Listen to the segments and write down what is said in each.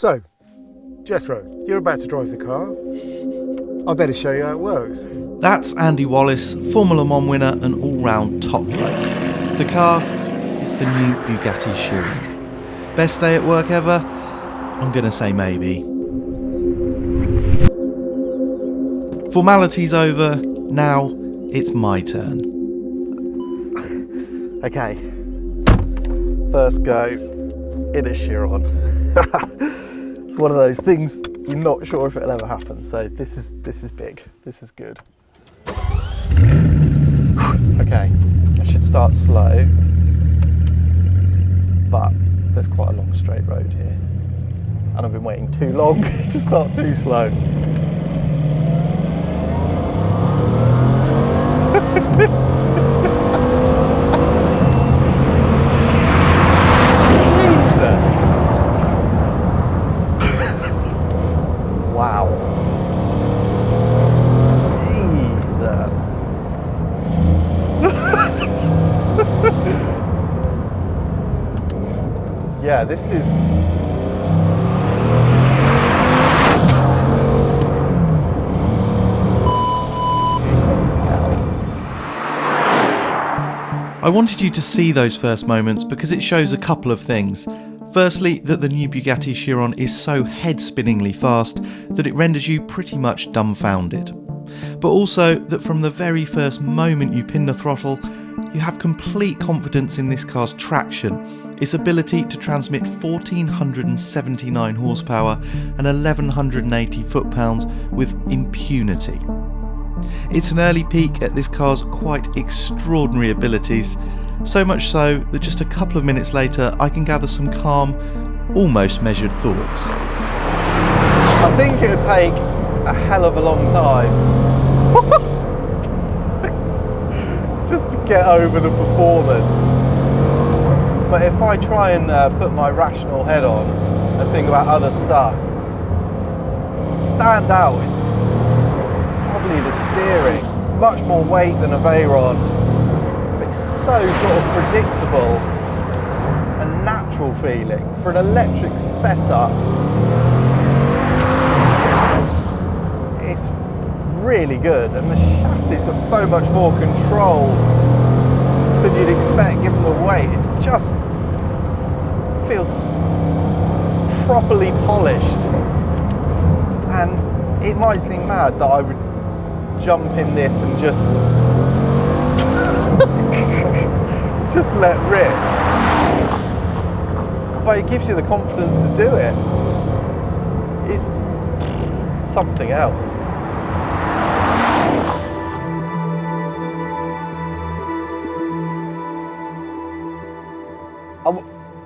So, Jethro, you're about to drive the car. I better show you how it works. That's Andy Wallace, Formula 1 winner and all-round top bloke. The car is the new Bugatti Chiron. Best day at work ever? I'm going to say maybe. Formalities over, now it's my turn. Okay, first go in a Chiron. It's one of those things you're not sure if it'll ever happen, so this is big, this is good. Okay, I should start slow, but there's quite a long straight road here, and I've been waiting too long to start too slow. Wow. Jesus. Yeah, this is... I wanted you to see those first moments because it shows a couple of things. Firstly, that the new Bugatti Chiron is so head-spinningly fast that it renders you pretty much dumbfounded. But also that from the very first moment you pin the throttle, you have complete confidence in this car's traction, its ability to transmit 1,479 horsepower and 1,180 foot-pounds with impunity. It's an early peek at this car's quite extraordinary abilities, so much so that just a couple of minutes later I can gather some calm, almost measured thoughts. I think it would take a hell of a long time just to get over the performance. But if I try and put my rational head on and think about other stuff, stand out is probably the steering. It's much more weight than a Veyron, but it's so sort of predictable and natural feeling for an electric setup. It's really good, and the chassis's got so much more control than you'd expect given the weight. It just feels properly polished, and it might seem mad that I would jump in this and just let rip, but it gives you the confidence to do it. It's something else.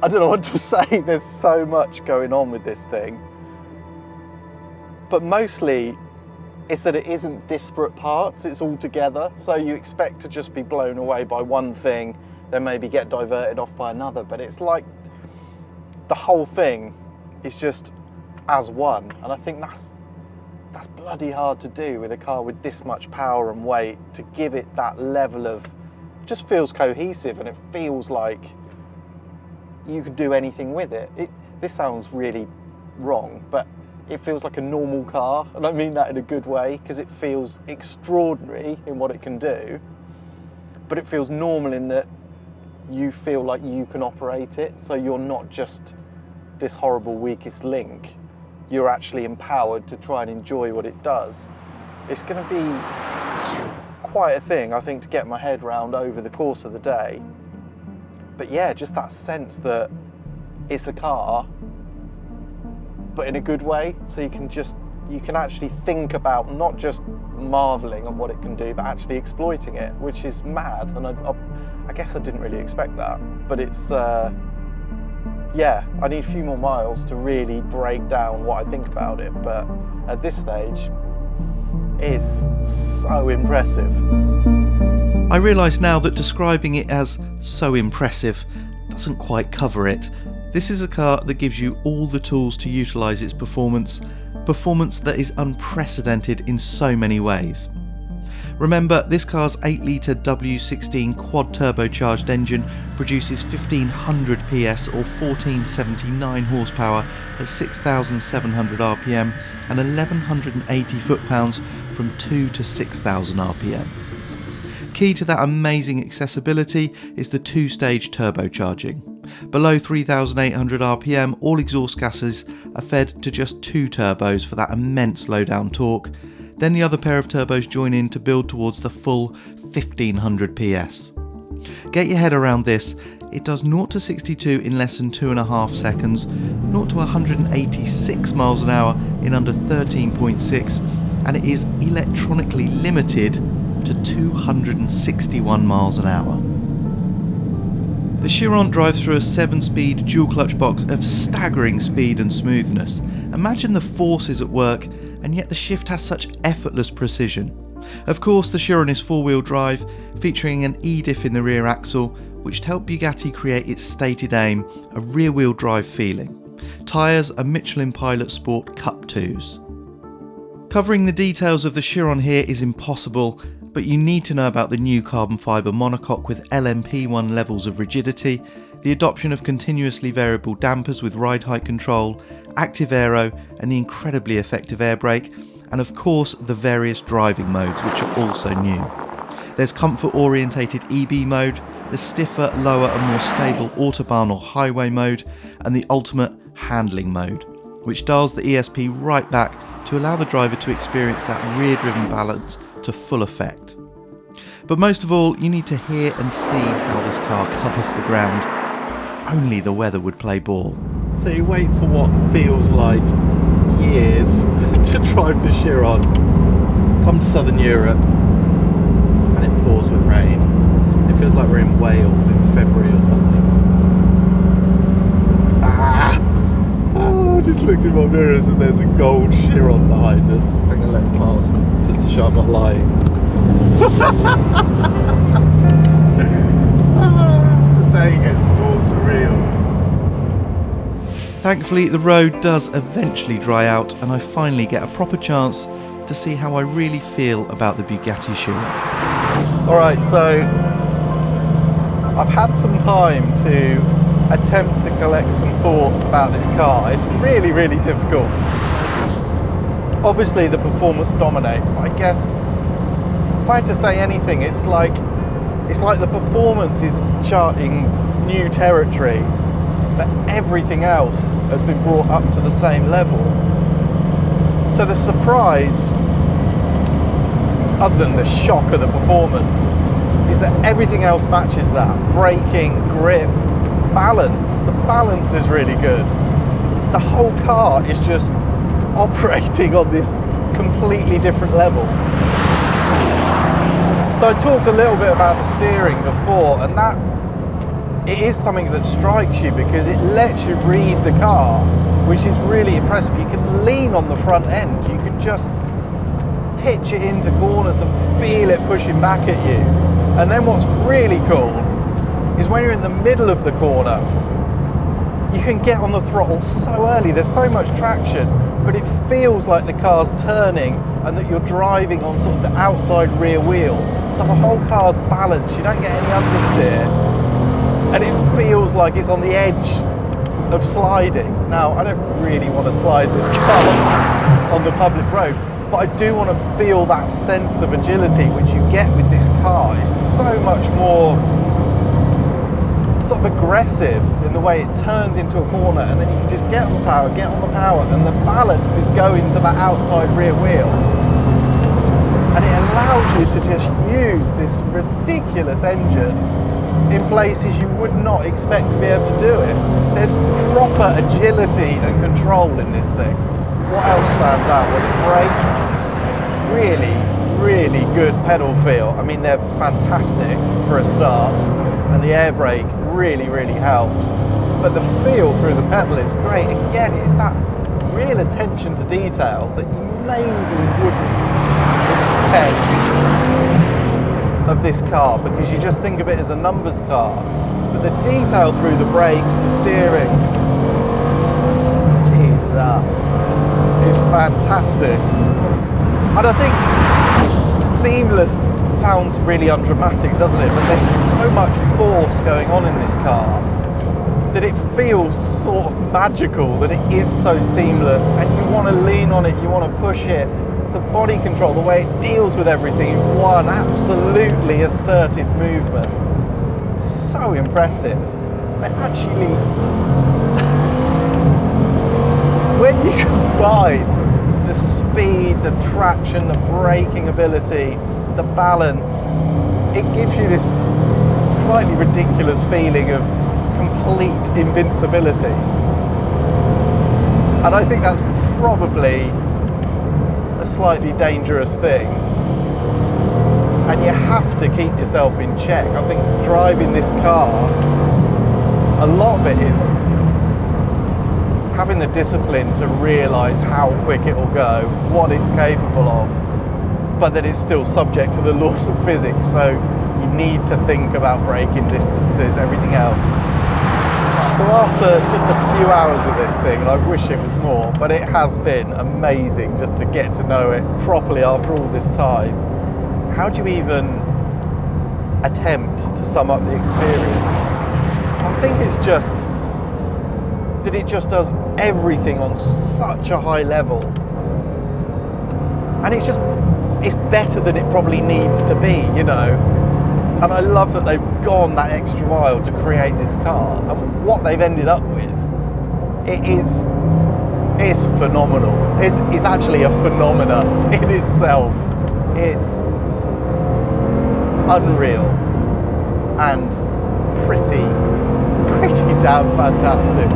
I don't know what to say, there's so much going on with this thing, but mostly it's that it isn't disparate parts, it's all together. So you expect to just be blown away by one thing, then maybe get diverted off by another, but it's like the whole thing is just as one. And I think that's bloody hard to do with a car with this much power and weight, to give it that level of, it just feels cohesive, and it feels like you could do anything with it. This sounds really wrong, but it feels like a normal car, and I mean that in a good way, because it feels extraordinary in what it can do, but it feels normal in that you feel like you can operate it, so you're not just this horrible weakest link, you're actually empowered to try and enjoy what it does. It's going to be quite a thing, I think, to get my head round over the course of the day. But yeah, just that sense that it's a car, but in a good way, so you can actually think about not just marveling at what it can do, but actually exploiting it, which is mad. And I guess I didn't really expect that, but it's yeah, I need a few more miles to really break down what I think about it, but at this stage it's so impressive. I realise now that describing it as so impressive doesn't quite cover it. This is a car that gives you all the tools to utilise its performance that is unprecedented in so many ways. Remember, this car's 8-litre W16 quad turbocharged engine produces 1500 PS or 1479 horsepower at 6,700 RPM and 1180 foot-pounds from 2 to 6,000 RPM. Key to that amazing accessibility is the 2-stage turbocharging. Below 3,800 RPM, all exhaust gases are fed to just 2 turbos for that immense low-down torque. Then the other pair of turbos join in to build towards the full 1500 PS. Get your head around this, it does 0 to 62 in less than 2.5 seconds, 0 to 186 miles an hour in under 13.6, and it is electronically limited to 261 miles an hour. The Chiron drives through a 7-speed dual-clutch box of staggering speed and smoothness. Imagine the forces at work, and yet the shift has such effortless precision. Of course, the Chiron is 4-wheel drive, featuring an E-diff in the rear axle, which helped Bugatti create its stated aim, a rear-wheel drive feeling. Tyres are Michelin Pilot Sport Cup 2s. Covering the details of the Chiron here is impossible, but you need to know about the new carbon fibre monocoque with LMP1 levels of rigidity, the adoption of continuously variable dampers with ride height control, active aero and the incredibly effective air brake, and of course the various driving modes which are also new. There's comfort orientated EB mode, the stiffer, lower and more stable Autobahn or highway mode, and the ultimate handling mode, which dials the ESP right back to allow the driver to experience that rear driven balance to full effect. But most of all, you need to hear and see how this car covers the ground. If only the weather would play ball. So you wait for what feels like years to drive the Chiron, come to southern Europe, and it pours with rain. It feels like we're in Wales in February or something. I just looked in my mirrors and there's a gold Chiron behind us. I'm going to let it past, just to show I'm not lying. The day gets more surreal. Thankfully, the road does eventually dry out and I finally get a proper chance to see how I really feel about the Bugatti Chiron. Alright, so I've had some time to attempt to collect some thoughts about this car. It's really, really difficult. Obviously the performance dominates, but I guess if I had to say anything, it's like the performance is charting new territory, but everything else has been brought up to the same level. So the surprise, other than the shock of the performance, is that everything else matches that. Braking, grip, balance. The balance is really good. The whole car is just operating on this completely different level. So I talked a little bit about the steering before, and that it is something that strikes you because it lets you read the car, which is really impressive. You can lean on the front end, you can just pitch it into corners and feel it pushing back at you. And then what's really cool is when you're in the middle of the corner, you can get on the throttle so early, there's so much traction, but it feels like the car's turning and that you're driving on sort of the outside rear wheel. So the whole car's balanced, you don't get any understeer, and it feels like it's on the edge of sliding. Now, I don't really want to slide this car on the public road, but I do want to feel that sense of agility which you get with this car. It's so much more sort of aggressive in the way it turns into a corner, and then you can just get on the power, and the balance is going to that outside rear wheel. And it allows you to just use this ridiculous engine in places you would not expect to be able to do it. There's proper agility and control in this thing. What else stands out? Well, it brakes. Really, really good pedal feel. I mean, they're fantastic for a start, and the air brake really, really helps. But the feel through the pedal is great. Again, it's that real attention to detail that you maybe wouldn't expect of this car, because you just think of it as a numbers car. But the detail through the brakes, the steering, Jesus, is fantastic. And I think seamless sounds really undramatic, doesn't it? But there's so much force going on in this car that it feels sort of magical, that it is so seamless, and you want to lean on it, you want to push it. The body control, the way it deals with everything in one absolutely assertive movement. So impressive. It actually, when you combine the speed, the traction, the braking ability, the balance, it gives you this slightly ridiculous feeling of complete invincibility. And I think that's probably a slightly dangerous thing. And you have to keep yourself in check. I think driving this car, a lot of it is having the discipline to realise how quick it will go, what it's capable of, but that it's still subject to the laws of physics, so you need to think about braking distances, everything else. So after just a few hours with this thing, and I wish it was more, but it has been amazing just to get to know it properly after all this time. How do you even attempt to sum up the experience? I think it's just that it just does everything on such a high level. And it's better than it probably needs to be, you know. And I love that they've gone that extra mile to create this car. And what they've ended up with, it's phenomenal. It's actually a phenomena in itself. It's unreal and pretty damn fantastic.